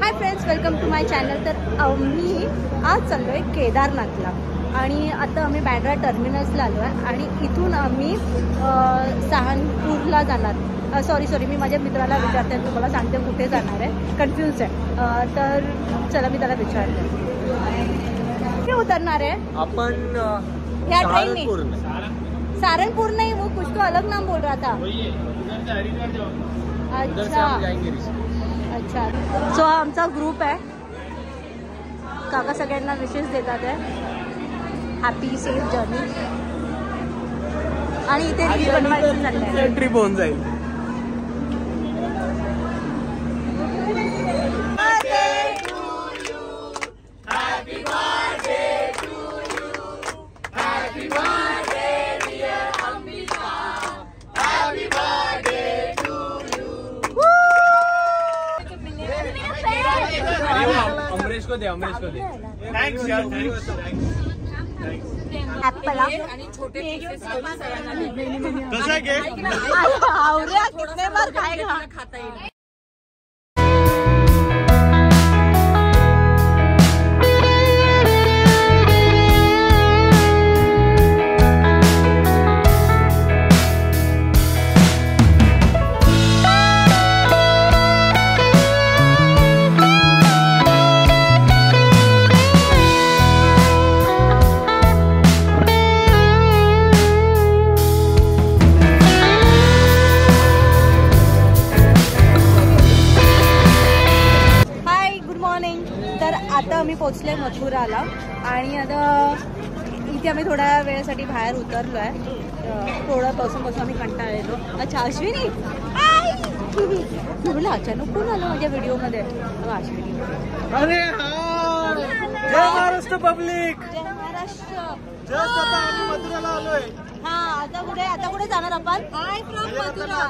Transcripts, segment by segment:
High friends, welcome to my channel. तर आम्ही आज चाललो आहे केदारनाथला आणि आता आम्ही बँड्रा टर्मिनसला आलो आहे आणि इथून आम्ही सहारनपूरला जाणार. सॉरी मी माझ्या मित्राला विचारते आणि तुम्हाला सांगते कुठे जाणार आहे. कन्फ्यूज आहे. तर चला मी त्याला विचारते कुठे उतरणार आहे आपण. या ट्रेन सहारनपुर नहीं, वो कुछ तो अलग नाम बोल रहा था. अच्छा. सो हा आमचा ग्रुप आहे. काका सगळ्यांना विशेष देतात आहे. Happy safe journey. आणि इथे रील बनवायचं चाललंय. ट्रिप होऊन जाईल. अमरीश को दे. थँक्स यार. ऍपल आणि छोटे कसं आहे आवऱ्या कितने बार खाएगा खाता येईल. आता आम्ही पोहोचले मथुराला आणि आता इथे आम्ही थोड्या वेळेसाठी बाहेर उतरलो आहे. थोडं बसून आम्ही कंटाळलेलो. अच्छा अश्विनी, तुला अचानक कोण आलं माझ्या व्हिडिओमध्ये. अश्विनी. अरे जय महाराष्ट्र पब्लिक. जय महाराष्ट्र. आम्ही मथुराला आलोय. हा आता कुठे जाणार आपण. I from Mathura.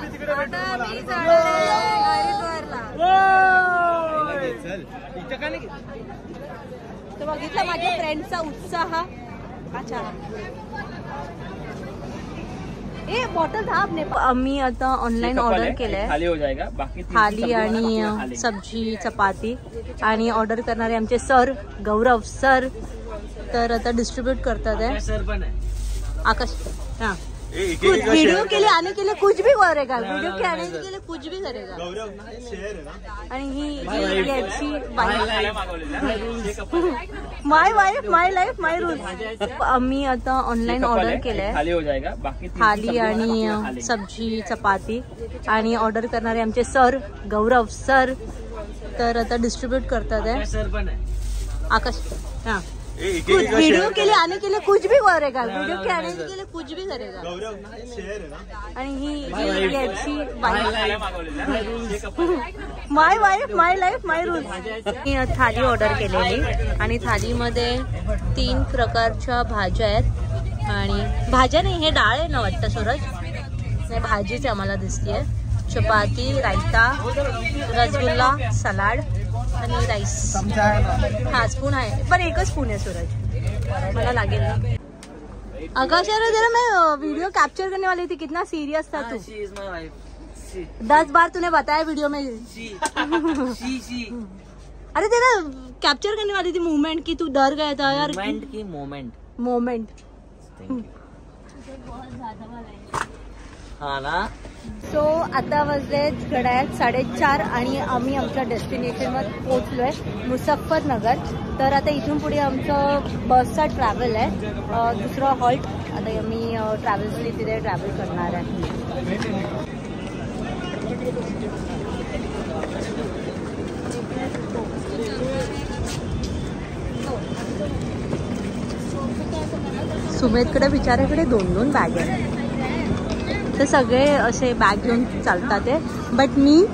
तर बघितलं माझ्या फ्रेंडचा उत्साह. अच्छा ए बॉटल था आपने. आम्ही आता ऑनलाईन ऑर्डर केलंय. थाली आणि सब्जी चपाती आणि ऑर्डर करणारे आमचे सर गौरव सर. तर आता डिस्ट्रीब्यूट करतात आहे. आकाश हाँ वीडियो के लिए आने के लिए कुछ भी करेगा. वीडियो के आने के लिए कुछ भी करेगा. आणि ही याची माय वाईफ माय लाईफ माय रूल्स. आम्ही आता ऑनलाईन ऑर्डर केलंय. थाली आणि सब्जी चपाती आणि ऑर्डर करणारे आमचे सर गौरव सर. तर आता डिस्ट्रीब्यूट करतात आहे. आकाश हाँ वीडियो के लिए आने के लिए कुछ भी करेगा. वीडियो के आने के लिए कुछ भी करेगा. आणि ही याची माय वाईफ माय लाईफ माय रूल्स. थाली ऑर्डर केलेली आणि थालीमध्ये 3 प्रकारच्या भाज्या आहेत. आणि भाज्या नाही, हे डाळ आहे ना वाटतं सूरज. नाही भाजीच आम्हाला दिसतीये. चपाती रायता रसगुल्ला सलाड आणि राईस. हा स्पून आहे पण एकच स्पून आहे सूरज. मला लागेल ना. आकाश अरे जरा मैं वीडियो कैप्चर करने वाली थी. कितना सीरियस था तू. 10 बार तूने बताया वीडियो में. अरे तेरा कैप्चर करने वाली थी मूवमेंट की. तू डर गया था यार. मोमेंट हा ना. सो आता वाजले घड्याळात 4:30 आणि आम्ही आमच्या डेस्टिनेशनवर पोहोचलोय मुझफ्फरनगर. तर आता इथून पुढे आमचं बसचा ट्रॅव्हल आहे. दुसरा हॉल्ट. आता आम्ही ट्रॅव्हल्सनी तिथे ट्रॅव्हल करणार आहे. सुमेधकडे बिचाऱ्याकडे 2-2 बॅग आहेत. तर सगळे असे बॅग घेऊन चालतात आहे. बट मी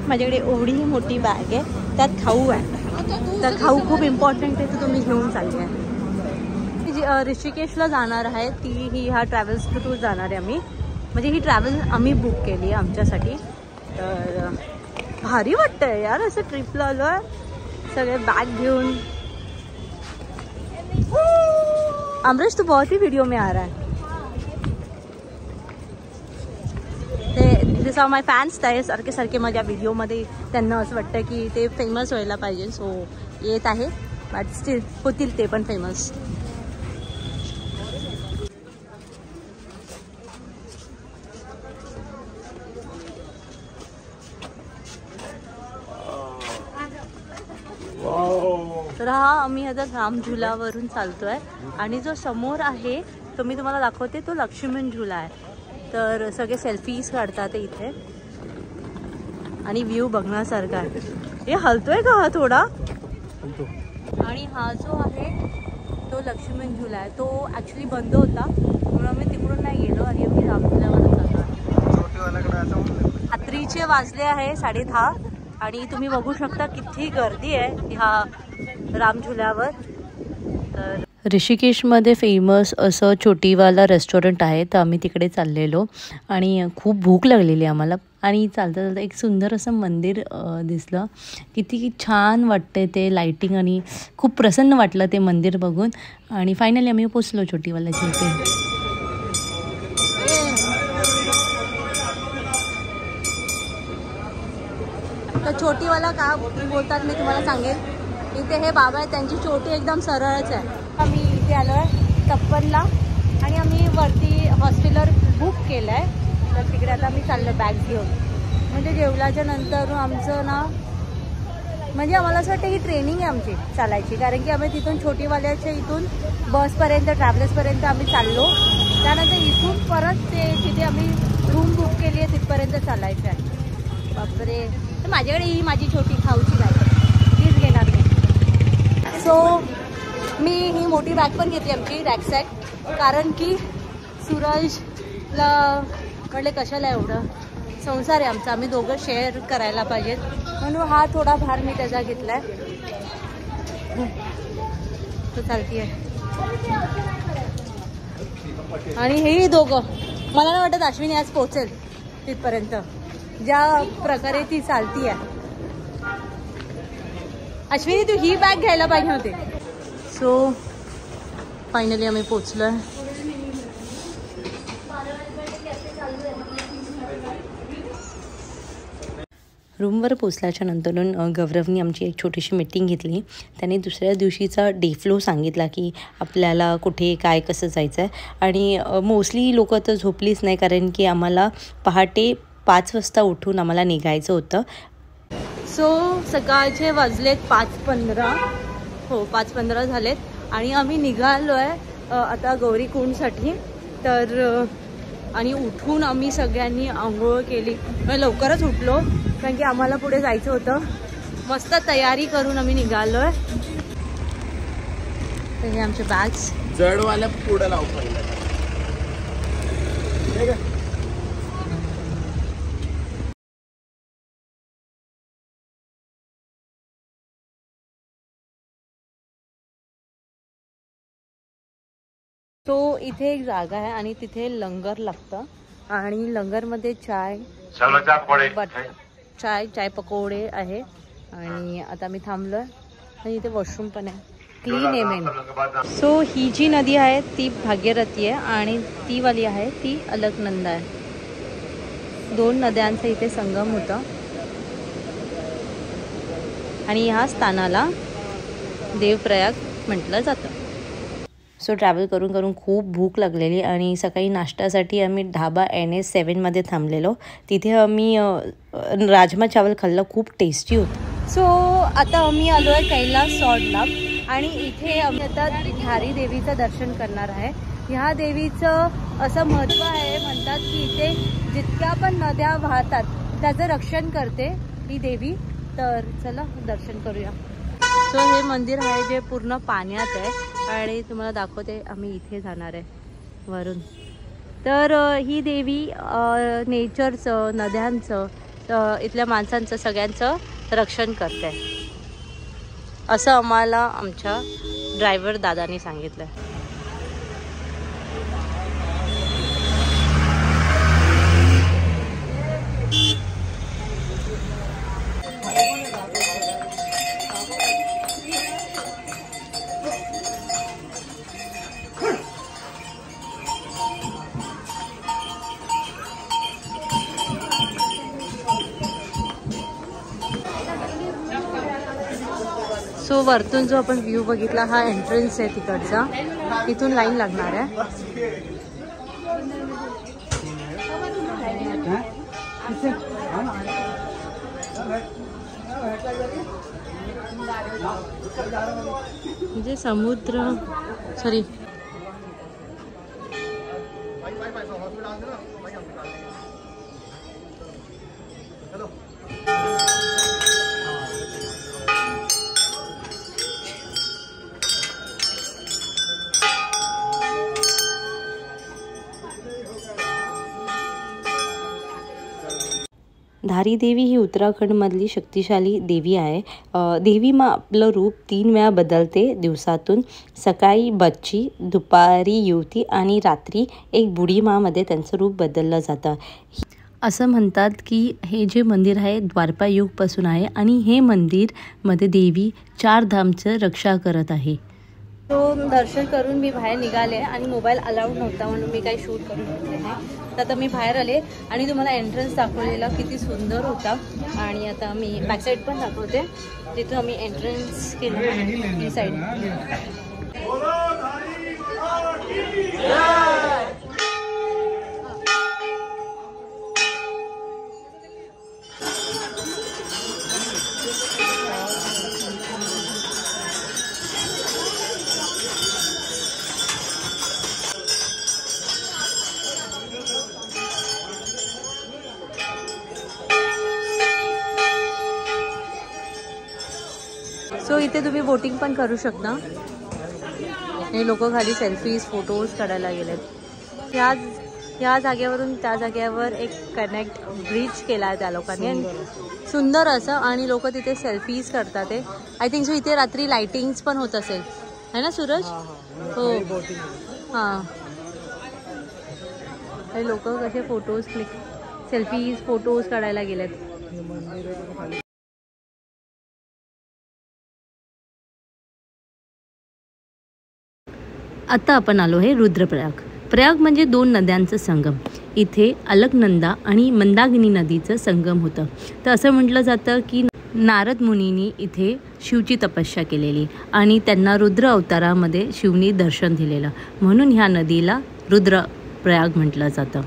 माझ्याकडे एवढी मोठी बॅग आहे. त्यात खाऊ आहे. तर खाऊ खूप इम्पॉर्टंट आहे. तर तुम्ही घेऊन चालले आहे. ऋषिकेशला जाणार आहे. ही ह्या ट्रॅव्हल्स थ्रू जाणार आहे आम्ही. म्हणजे ही ट्रॅव्हल आम्ही बुक केली आहे आमच्यासाठी. तर भारी वाटतंय यार असं ट्रिपला आलो आहे सगळे बॅग घेऊन. अमरीश तू बहुत ही वीडियो में आ रहा है. बिकॉज ऑफ माय फॅन्स ते सारखे सारखे माझ्या व्हिडिओमध्ये त्यांना असं वाटतं की ते फेमस व्हायला पाहिजे. सो येत आहे, बट स्टील होतील ते पण फेमस. तर हा आम्ही आता राम झुलावरून चालतोय आणि जो समोर आहे तो मी तुम्हाला दाखवते, तो लक्ष्मण झुला आहे. तर सगळे सेल्फीज काढतात इथे आणि व्ह्यू बघण्यासारखा आहे. हे हलतोय का हा थोडा? आणि हा जो आहे तो लक्ष्मण झुला आहे, तो ॲक्च्युली बंद होता म्हणून आम्ही तिकडून नाही गेलो आणि आम्ही राम झुल्यावरून चाललो. रात्रीचे वाजले आहे 10:30 आणि तुम्ही बघू शकता किती गर्दी आहे ह्या राम झुल्यावर. तर ऋषिकेशमध्ये फेमस असं छोटीवाला रेस्टॉरंट आहे, तर आम्ही तिकडे चाललेलो आणि खूप भूक लागलेली आम्हाला. आणि चालता चालता एक सुंदर असं मंदिर दिसलं. किती छान वाटते ते लाईटिंग आणि खूप प्रसन्न वाटलं ते मंदिर बघून. आणि फायनली आम्ही पोचलो छोटीवाल्याच्या इथे. तर छोटीवाला का बोलतात मी तुम्हाला सांगेल. इथे हे बाबा आहेत, त्यांची चोटी एकदम सरळच आहे. आम्ही इथे आलो आहे तप्पनला आणि आम्ही वरती हॉस्टेलर बुक केलं आहे. तर तिकडे आता आम्ही चाललो बॅग घेऊन. म्हणजे जेवल्याच्या नंतर आमचं ना, म्हणजे आम्हाला असं वाटतं ही ट्रेनिंग आहे आमची चालायची, कारण की आम्ही तिथून छोटीवाल्याच्या इथून बसपर्यंत ट्रॅव्हलर्सपर्यंत आम्ही चाललो. त्यानंतर इथून परत ते तिथे आम्ही रूम बुक केली आहे, तिथपर्यंत चालायचं आहे. बापरे, तर माझ्याकडे ही माझी छोटी खाऊची बॅग आहे, तीच घेणार मी. सो मी ही मोठी बॅग पण घेतली आमची रॅकसॅक, कारण की सूरजला म्हटले कशाला एवढं, संसार आहे आमचा, आम्ही दोघं शेअर करायला पाहिजेत म्हणून हा थोडा भार मी त्याचा घेतलाय. तो चालती आहे. आणि हेही दोघं, मला नाही वाटत अश्विनी आज पोहोचेल तिथपर्यंत ज्या प्रकारे ती चालती आहे. अश्विनी तू ही बॅग घ्यायला पाहिजे होते. सो फायनली आम्ही पोचलोय. रूमवर पोचल्याच्या नंतरून गौरवनी आमची एक छोटीशी मीटिंग घेतली. त्याने दुसऱ्या दिवशीचा डे फ्लो सांगितला की आपल्याला कुठे काय कसं जायचं आहे. आणि मोस्टली लोकं तर झोपलीच नाही, कारण की आम्हाला पहाटे 5 वाजता उठून आम्हाला निघायचं होतं. सो सकाळचे वाजलेत 5:15. हो 5:15 झालेत आणि आम्ही निघालो आहे आता गौरीकुंडसाठी. तर आणि उठून आम्ही सगळ्यांनी आंघोळ केली, लवकरच उठलो कारण की आम्हाला पुढे जायचं होतं. मस्त तयारी करून आम्ही निघालो आहे. तर हे आमचे बॅग्स जडवाल्या पुढे लावून. तो इथे एक जागा आहे आणि तिथे लंगर लागतं आणि लंगरमध्ये चाय पकोडे आहे. आणि आता मी थांबलोय आणि इथे वॉशरूम पण आहे, क्लीन आहे मेन. सो ही जी नदी आहे ती भागीरथी आहे आणि ती वाली आहे ती अलकनंदा आहे. 2 नद्यांचा इथे संगम होता आणि ह्या स्थानाला देवप्रयाग म्हटलं जातं. सो ट्रॅव्हल करून करून खूप भूक लागलेली आणि सकाळी नाश्त्यासाठी आम्ही ढाबा NS7मध्ये थांबलेलो. तिथे आम्ही राजमा चावल खाल्लं, खूप टेस्टी होतं. सो आता आम्ही आलो आहे कैलास सॉल्टला आणि इथे आम्ही आता धारी देवीचं दर्शन करणार आहे. ह्या देवीचं असं महत्त्व आहे, म्हणतात की इथे जितक्या पण नद्या वाहतात त्याचं रक्षण करते ही देवी. तर चला दर्शन करूया. सो हे मंदिर आहे जे पूर्ण पाण्यात आहे आणि तुम्हाला दाखवते. आम्ही इथे जाणार आहे वरून. तर ही देवी नेचरचं, नद्यांचं, इथल्या माणसांचं सगळ्यांचं रक्षण करते असं आम्हाला आमच्या ड्रायव्हर दादानी सांगितलं. सो वरतून जो आपण व्ह्यू बघितला हा एंट्रन्स आहे तिकडचा, इथून लाईन लागणार आहे. म्हणजे समुद्र सॉरी धारी देवी ही उत्तराखंडमधली शक्तिशाली देवी आहे. देवी मग आपलं रूप 3 वेळा बदलते दिवसातून. सकाळी बच्ची, दुपारी युवती आणि रात्री एक बुढी माँमध्ये त्यांचं रूप बदललं जातं. असं म्हणतात की हे जे मंदिर आहे द्वारपा युगपासून आहे आणि हे मंदिरमध्ये देवी 4 धामचं रक्षा करत आहे. तो दर्शन करून मी बाहेर निघाले आणि मोबाईल अलाउड नव्हता म्हणून मी काही शूट करू शकले नाही. तर आता मी बाहेर आले आणि तुम्हाला एंट्रन्स दाखवलेला किती सुंदर होता. आणि आता मी बॅकसाईड पण दाखवते, जिथून आम्ही एंट्रन्स केलं ही साईड. सो इथे तुम्ही बोटिंग पण करू शकता. हे लोक खाली सेल्फीज फोटोज काढायला गेलेत. ह्या जागेवरून त्या जागेवर एक कनेक्ट ब्रिज केला आहे त्या लोकांनी, सुंदर असं. आणि लोक तिथे सेल्फीज करतात. ते आय थिंक सो इथे रात्री लाइटिंग्स पण होत असेल है ना सूरज? हो हां. हे लोक कसे फोटोज सेल्फीज फोटोज काढायला गेलेत. आता आपण आलो आहे रुद्रप्रयाग. प्रयाग म्हणजे 2 नद्यांचं संगम. इथे अलकनंदा आणि मंदाकिनी नदीचं संगम होतं. तर असं म्हटलं जातं की नारद मुनींनी इथे शिवची तपस्या केलेली आणि त्यांना रुद्र अवतारामध्ये शिवनी दर्शन दिलेलं, म्हणून ह्या नदीला रुद्रप्रयाग म्हटलं जातं.